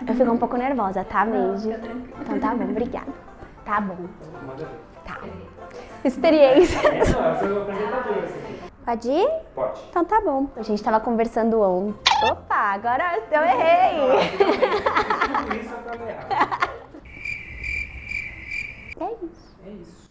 Eu fico um pouco nervosa, tá, Meide? Fica tranquilo. Então tá bom, obrigada. Tá bom. Tá. Experiência. Não, eu sou o apresentador esse aqui. Pode ir? Pode. Então tá bom. A gente tava conversando ontem. Opa, agora eu errei. Tudo isso é pra errar. É isso. É isso.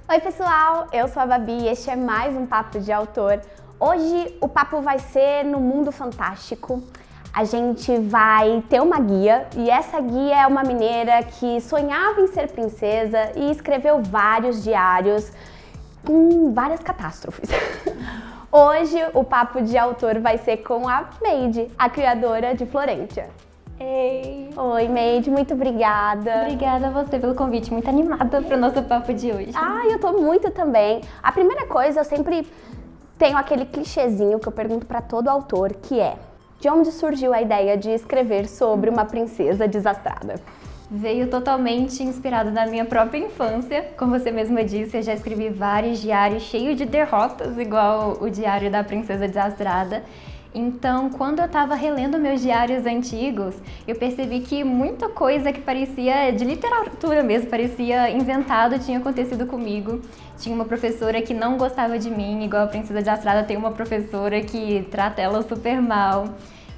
Oi pessoal, eu sou a Babi e este é mais um Papo de Autor. Hoje o papo vai ser no mundo fantástico. A gente vai ter uma guia e essa guia é uma mineira que sonhava em ser princesa e escreveu vários diários com várias catástrofes. Hoje o Papo de Autor vai ser com a Meide, a criadora de Florentia. Ei! Oi Meide, muito obrigada. Obrigada a você pelo convite, muito animada para o nosso papo de hoje. Eu tô muito também. A primeira coisa, eu sempre tenho aquele clichêzinho que eu pergunto pra todo autor, que é: de onde surgiu a ideia de escrever sobre uma princesa desastrada? Veio totalmente inspirado na minha própria infância. Como você mesma disse, eu já escrevi vários diários cheios de derrotas, igual o Diário da Princesa Desastrada. Então, quando eu estava relendo meus diários antigos, eu percebi que muita coisa que parecia de literatura mesmo, parecia inventado, tinha acontecido comigo. Tinha uma professora que não gostava de mim, igual a Princesa Desastrada tem uma professora que trata ela super mal.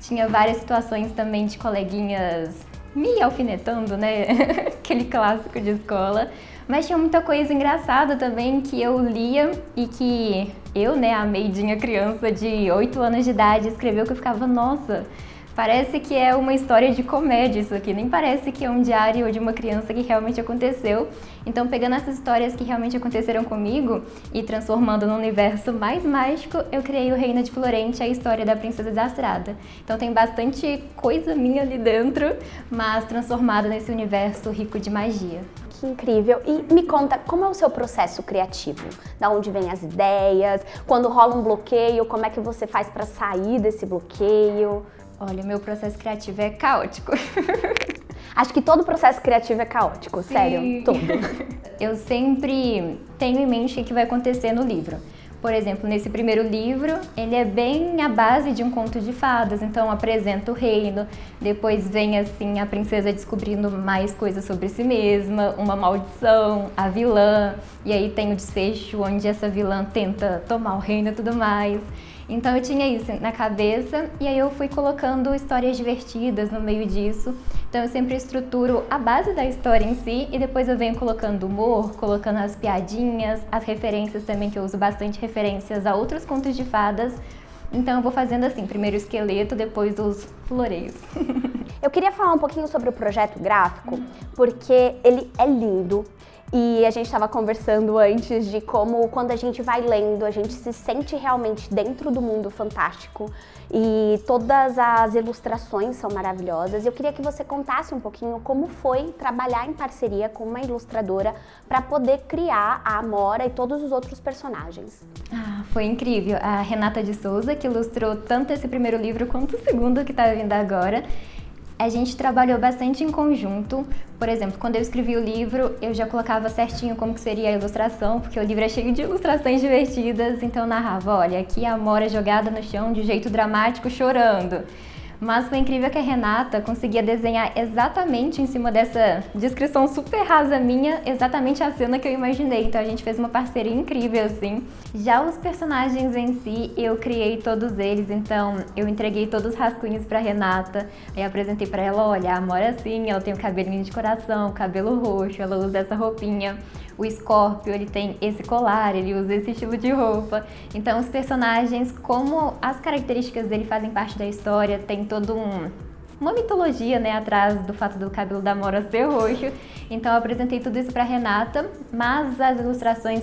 Tinha várias situações também de coleguinhas me alfinetando, né? Aquele clássico de escola. Mas tinha muita coisa engraçada também que eu lia e que eu, né, a Meidinha criança de 8 anos de idade, escreveu, que eu ficava, nossa, parece que é uma história de comédia isso aqui, nem parece que é um diário de uma criança que realmente aconteceu. Então, pegando essas histórias que realmente aconteceram comigo e transformando num universo mais mágico, eu criei o Reino de Florentia, a história da Princesa Desastrada. Então tem bastante coisa minha ali dentro, mas transformada nesse universo rico de magia. Que incrível! E me conta, como é o seu processo criativo? Da onde vêm as ideias? Quando rola um bloqueio, como é que você faz para sair desse bloqueio? Olha, meu processo criativo é caótico. Acho que todo processo criativo é caótico, sério, todo. Eu sempre tenho em mente o que vai acontecer no livro. Por exemplo, nesse primeiro livro, ele é bem a base de um conto de fadas, então apresenta o reino, depois vem assim a princesa descobrindo mais coisas sobre si mesma, uma maldição, a vilã, e aí tem o desfecho onde essa vilã tenta tomar o reino e tudo mais. Então eu tinha isso na cabeça e aí eu fui colocando histórias divertidas no meio disso. Então eu sempre estruturo a base da história em si e depois eu venho colocando humor, colocando as piadinhas, as referências também, que eu uso bastante referências a outros contos de fadas. Então eu vou fazendo assim, primeiro o esqueleto, depois os floreios. Eu queria falar um pouquinho sobre o projeto gráfico, porque ele é lindo. E a gente estava conversando antes de como, quando a gente vai lendo, a gente se sente realmente dentro do mundo fantástico e todas as ilustrações são maravilhosas. Eu queria que você contasse um pouquinho como foi trabalhar em parceria com uma ilustradora para poder criar a Amora e todos os outros personagens. Foi incrível. A Renata de Souza, que ilustrou tanto esse primeiro livro quanto o segundo que está vindo agora. A gente trabalhou bastante em conjunto. Por exemplo, quando eu escrevi o livro, eu já colocava certinho como que seria a ilustração, porque o livro é cheio de ilustrações divertidas, então eu narrava, olha, aqui a Amora jogada no chão de jeito dramático, chorando. Mas foi incrível que a Renata conseguia desenhar exatamente em cima dessa descrição super rasa minha, exatamente a cena que eu imaginei. Então a gente fez uma parceria incrível, assim. Já os personagens em si, eu criei todos eles, então eu entreguei todos os rascunhos pra Renata. Aí apresentei pra ela, olha, a Amora assim, ela tem o cabelinho de coração, cabelo roxo, ela usa essa roupinha. O Scorpio, ele tem esse colar, ele usa esse estilo de roupa. Então os personagens, como as características dele fazem parte da história, tem todo uma mitologia, né, atrás do fato do cabelo da Amora ser roxo. Então eu apresentei tudo isso para Renata, mas as ilustrações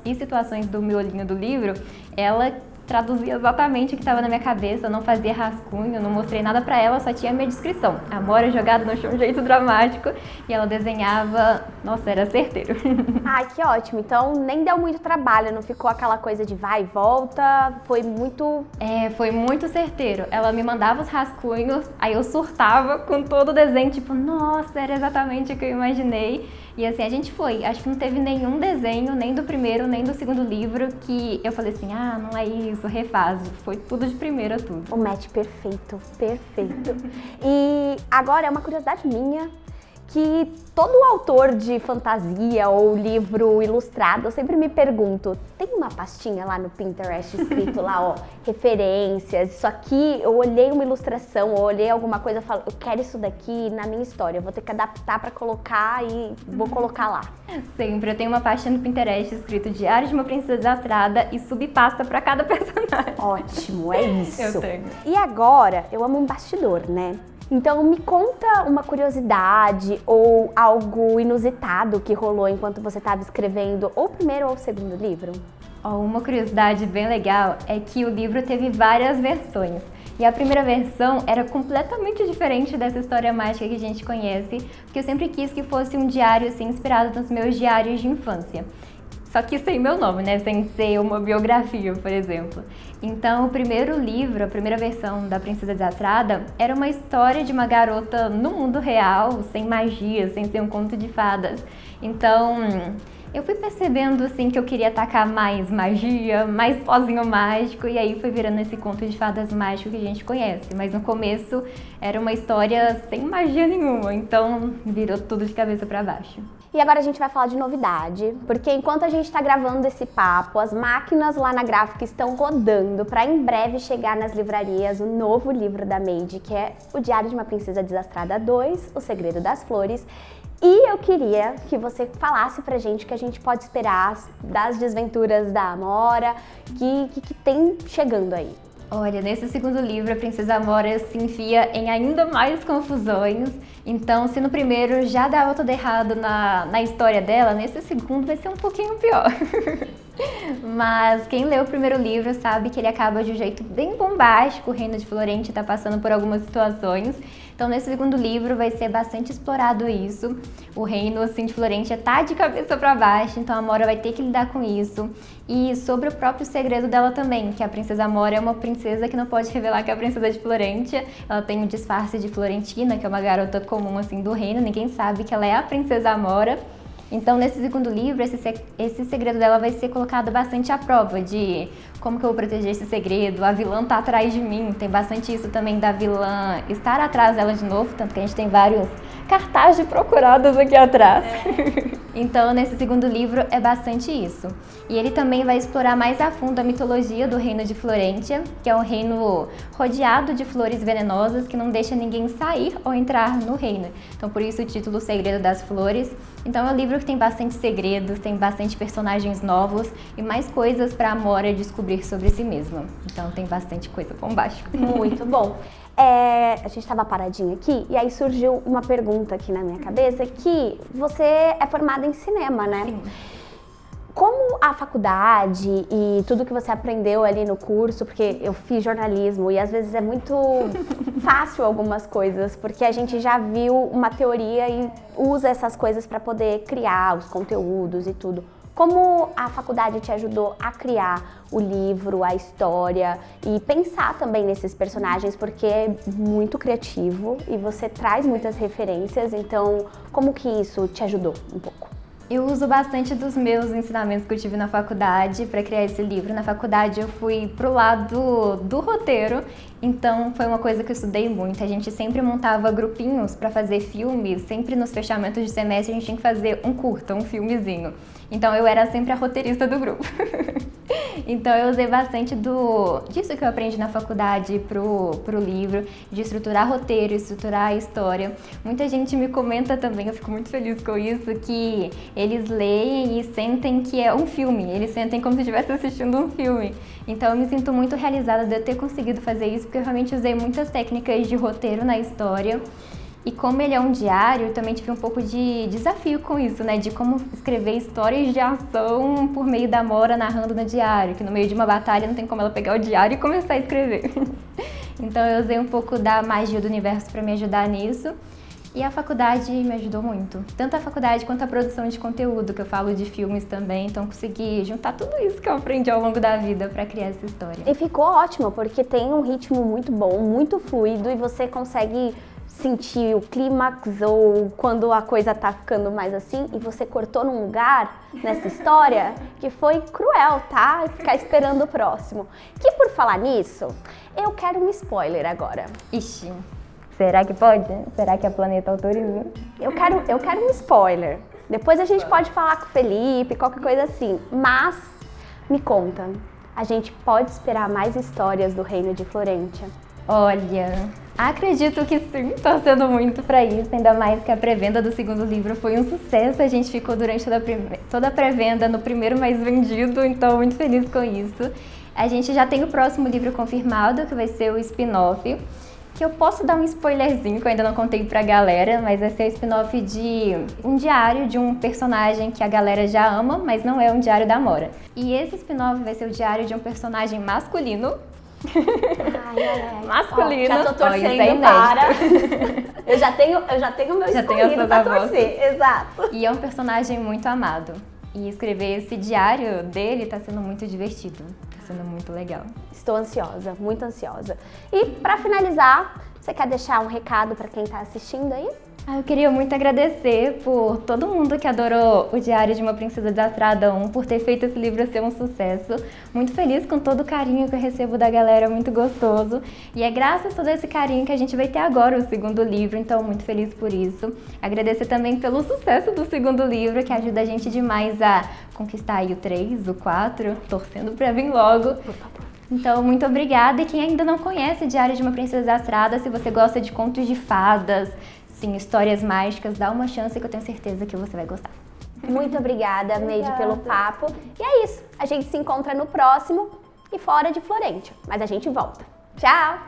e situações do miolinho do livro, ela traduzia exatamente o que estava na minha cabeça, eu não fazia rascunho, não mostrei nada pra ela, só tinha a minha descrição. A Amora jogada no chão de um jeito dramático e ela desenhava, nossa, era certeiro. Ai, que ótimo, então nem deu muito trabalho, não ficou aquela coisa de vai e volta, foi muito... Foi muito certeiro. Ela me mandava os rascunhos, aí eu surtava com todo o desenho, tipo, nossa, era exatamente o que eu imaginei. E assim, a gente foi. Acho que não teve nenhum desenho, nem do primeiro, nem do segundo livro, que eu falei assim, ah, não é isso, isso, refaz. Foi tudo de primeira, tudo. O match perfeito, perfeito. E agora é uma curiosidade minha, que todo autor de fantasia ou livro ilustrado, eu sempre me pergunto, tem uma pastinha lá no Pinterest escrito lá, ó, referências, isso aqui, eu olhei uma ilustração, eu olhei alguma coisa e falo, eu quero isso daqui na minha história, eu vou ter que adaptar pra colocar e vou colocar lá. Sempre, eu tenho uma pastinha no Pinterest escrito Diário de uma Princesa Desastrada e subpasta pra cada personagem. Ótimo, é isso. Eu tenho. E agora, eu amo um bastidor, né? Então me conta uma curiosidade ou algo inusitado que rolou enquanto você estava escrevendo ou o primeiro ou o segundo livro. Uma curiosidade bem legal é que o livro teve várias versões. E a primeira versão era completamente diferente dessa história mágica que a gente conhece, porque eu sempre quis que fosse um diário assim, inspirado nos meus diários de infância. Só que sem meu nome, né? Sem ser uma biografia, por exemplo. Então, o primeiro livro, a primeira versão da Princesa Desastrada, era uma história de uma garota no mundo real, sem magia, sem ser um conto de fadas. Então, eu fui percebendo, assim, que eu queria atacar mais magia, mais pozinho mágico, e aí foi virando esse conto de fadas mágico que a gente conhece. Mas no começo era uma história sem magia nenhuma, então virou tudo de cabeça para baixo. E agora a gente vai falar de novidade, porque enquanto a gente está gravando esse papo, as máquinas lá na gráfica estão rodando para em breve chegar nas livrarias o novo livro da Made, que é O Diário de uma Princesa Desastrada 2, O Segredo das Flores. E eu queria que você falasse pra gente o que a gente pode esperar das desventuras da Amora, que tem chegando aí. Olha, nesse segundo livro, a Princesa Amora se enfia em ainda mais confusões. Então, se no primeiro já dava tudo errado na história dela, nesse segundo vai ser um pouquinho pior. Mas quem leu o primeiro livro sabe que ele acaba de um jeito bem bombástico, o Reino de Florente está passando por algumas situações. Então, nesse segundo livro vai ser bastante explorado isso. O reino assim, de Florente tá de cabeça para baixo, então a Amora vai ter que lidar com isso. E sobre o próprio segredo dela também, que a Princesa Amora é uma princesa que não pode revelar que é a Princesa de Florente. Ela tem um disfarce de Florentina, que é uma garota comum assim do reino, ninguém sabe que ela é a Princesa Amora. Então, nesse segundo livro, esse segredo dela vai ser colocado bastante à prova, de como que eu vou proteger esse segredo, a vilã tá atrás de mim, tem bastante isso também da vilã estar atrás dela de novo, tanto que a gente tem vários cartazes procurados aqui atrás. Então, nesse segundo livro é bastante isso. E ele também vai explorar mais a fundo a mitologia do reino de Florentia, que é um reino rodeado de flores venenosas que não deixa ninguém sair ou entrar no reino. Então, por isso o título O Segredo das Flores. Então, é um livro que tem bastante segredos, tem bastante personagens novos e mais coisas para a Amora descobrir sobre si mesma. Então, tem bastante coisa bombástica. Muito bom. A gente estava paradinho aqui e aí surgiu uma pergunta aqui na minha cabeça, que você é formada em cinema, né? Sim. Como a faculdade e tudo que você aprendeu ali no curso, porque eu fiz jornalismo e às vezes é muito fácil algumas coisas, porque a gente já viu uma teoria e usa essas coisas para poder criar os conteúdos e tudo. Como a faculdade te ajudou a criar o livro, a história e pensar também nesses personagens, porque é muito criativo e você traz muitas referências, então como que isso te ajudou um pouco? Eu uso bastante dos meus ensinamentos que eu tive na faculdade para criar esse livro. Na faculdade eu fui pro lado do roteiro, então foi uma coisa que eu estudei muito. A gente sempre montava grupinhos para fazer filmes, sempre nos fechamentos de semestre a gente tinha que fazer um curta, um filmezinho. Então eu era sempre a roteirista do grupo. Então eu usei bastante disso que eu aprendi na faculdade pro livro, de estruturar roteiro, estruturar a história. Muita gente me comenta também, eu fico muito feliz com isso, que eles leem e sentem que é um filme, eles sentem como se estivesse assistindo um filme. Então eu me sinto muito realizada de eu ter conseguido fazer isso, porque eu realmente usei muitas técnicas de roteiro na história. E como ele é um diário, eu também tive um pouco de desafio com isso, né? De como escrever histórias de ação por meio da Amora narrando no diário, que no meio de uma batalha não tem como ela pegar o diário e começar a escrever. Então eu usei um pouco da magia do universo para me ajudar nisso. E a faculdade me ajudou muito. Tanto a faculdade quanto a produção de conteúdo, que eu falo de filmes também. Então consegui juntar tudo isso que eu aprendi ao longo da vida para criar essa história. E ficou ótimo, porque tem um ritmo muito bom, muito fluido e você consegue sentir o clímax ou quando a coisa tá ficando mais assim e você cortou num lugar nessa história que foi cruel, tá? Ficar esperando o próximo. Que por falar nisso, eu quero um spoiler agora. Ixi, será que pode? Será que a Planeta autoriza? Eu quero um spoiler. Depois a gente pode falar com o Felipe, qualquer coisa assim. Mas, me conta, a gente pode esperar mais histórias do Reino de Florentia? Olha, acredito que sim, torcendo muito pra isso, ainda mais que a pré-venda do segundo livro foi um sucesso, a gente ficou durante toda a pré-venda no primeiro mais vendido, então muito feliz com isso. A gente já tem o próximo livro confirmado, que vai ser o spin-off, que eu posso dar um spoilerzinho, que eu ainda não contei pra galera, mas vai ser o spin-off de um diário de um personagem que a galera já ama, mas não é um diário da Amora. E esse spin-off vai ser o diário de um personagem masculino, masculino. Ó, já tô torcendo isso é para. Eu já tenho meu Já tenho escolhido as pra suas torcer. Exato. E é um personagem muito amado. E escrever esse diário dele tá sendo muito divertido. Tá sendo muito legal. Estou ansiosa, muito ansiosa. E pra finalizar, você quer deixar um recado pra quem tá assistindo aí? Eu queria muito agradecer por todo mundo que adorou o Diário de uma Princesa Desastrada 1, por ter feito esse livro ser um sucesso. Muito feliz com todo o carinho que eu recebo da galera, muito gostoso. E é graças a todo esse carinho que a gente vai ter agora o segundo livro, então muito feliz por isso. Agradecer também pelo sucesso do segundo livro, que ajuda a gente demais a conquistar aí o 3, o 4, torcendo pra vir logo. Por favor. Então, muito obrigada. E quem ainda não conhece Diário de uma Princesa Desastrada, se você gosta de contos de fadas, sim, histórias mágicas, dá uma chance que eu tenho certeza que você vai gostar. Muito obrigada, Meide, pelo papo. E é isso. A gente se encontra no próximo e fora de Florentia. Mas a gente volta. Tchau!